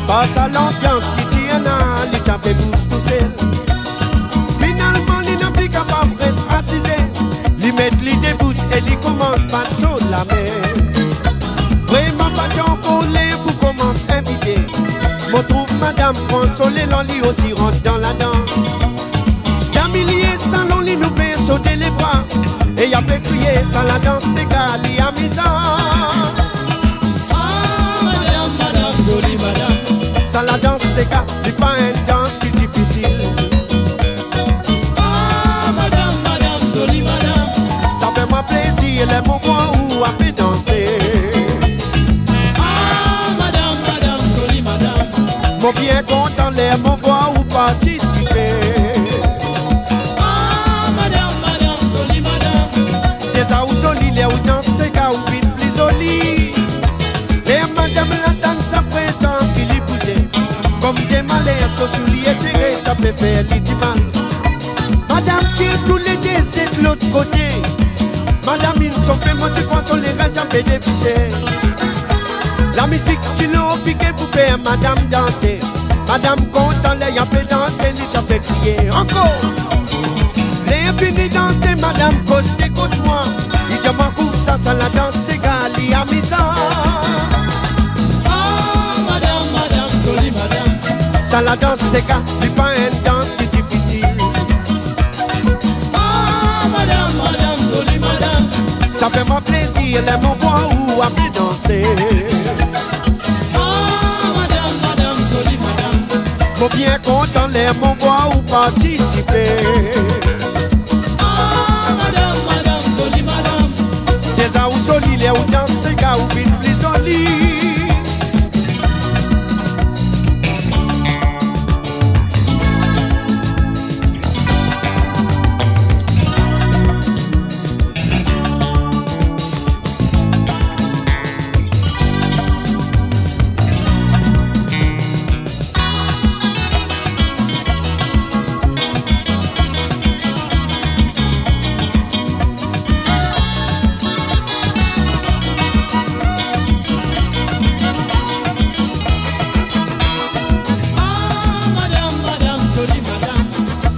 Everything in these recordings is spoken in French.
Passe à l'ambiance qui tient à l'échappée bouche tout seul. Finalement, il n'a plus capable de rester assisé. Lui mettre les débouts et il commence par sur la mer. Vraiment pas de collé pour commencer à inviter. Me trouve madame consolée, l'on lit aussi rentre dans la danse. D'un millier salon, il nous fait sauter les bras. Et y a fait crier, ça la danse, c'est gali à misant. Ah, madame, madame, jolie madame. Ça la danse, c'est gali, pas une danse qui est difficile. Ah, madame, madame, jolie madame. Ça fait moi plaisir, les moments où on peut danser. Ah, madame, madame, jolie madame. Mon bien content, les moments où participer. Ah, madame, madame, jolie madame. Des aouzoli, les ou danser, car ou vite plus joli. Et madame la danse à présent qui l'y poussait. Comme des malais, so souliers, serrés, tapé faire l'itimal. Madame tire tous les décès de l'autre côté. Madame, ils sont fait monter sur les rêves, j'en fais des pisser. La musique, tu l'as piqué pour faire madame danser. Madame content, les y'a fait danser, les y'a fait crier. Encore! Les fini danser, madame, costez contre moi. Il y a ma coupe, ça la danse, c'est gali à misant. Ah, madame, madame, jolie madame. Ça la danse, c'est gali, pas une danse qui est difficile. Ah, madame, madame, jolie madame. Ça fait moi plaisir, les moments où on peut danser. Ah, madame, madame, jolie madame. Mon bien content, les moments où participer. Ah, madame, madame, jolie madame. Des aouzoli, les ou danser, car ou vite plus joli.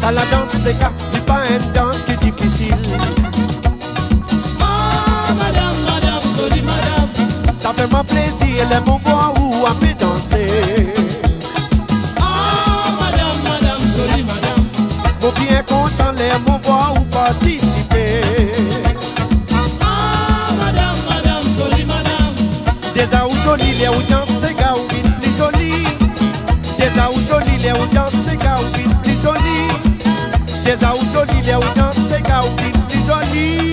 Ça la danse, c'est pas une danse qui est difficile. Ah, madame, madame, jolie madame. Ça fait moi plaisir, les moments où on peut danser. Ah, madame, madame, jolie madame. Mon bien content, les moments où participer. Ah, madame, madame, jolie madame. Des aouzoli, les ou danser, car ou vite plus joli. Des aouzoli, les ou danser, car ou vite plus joli. Des aouzoli, les ou danser, car ou vite plus joli.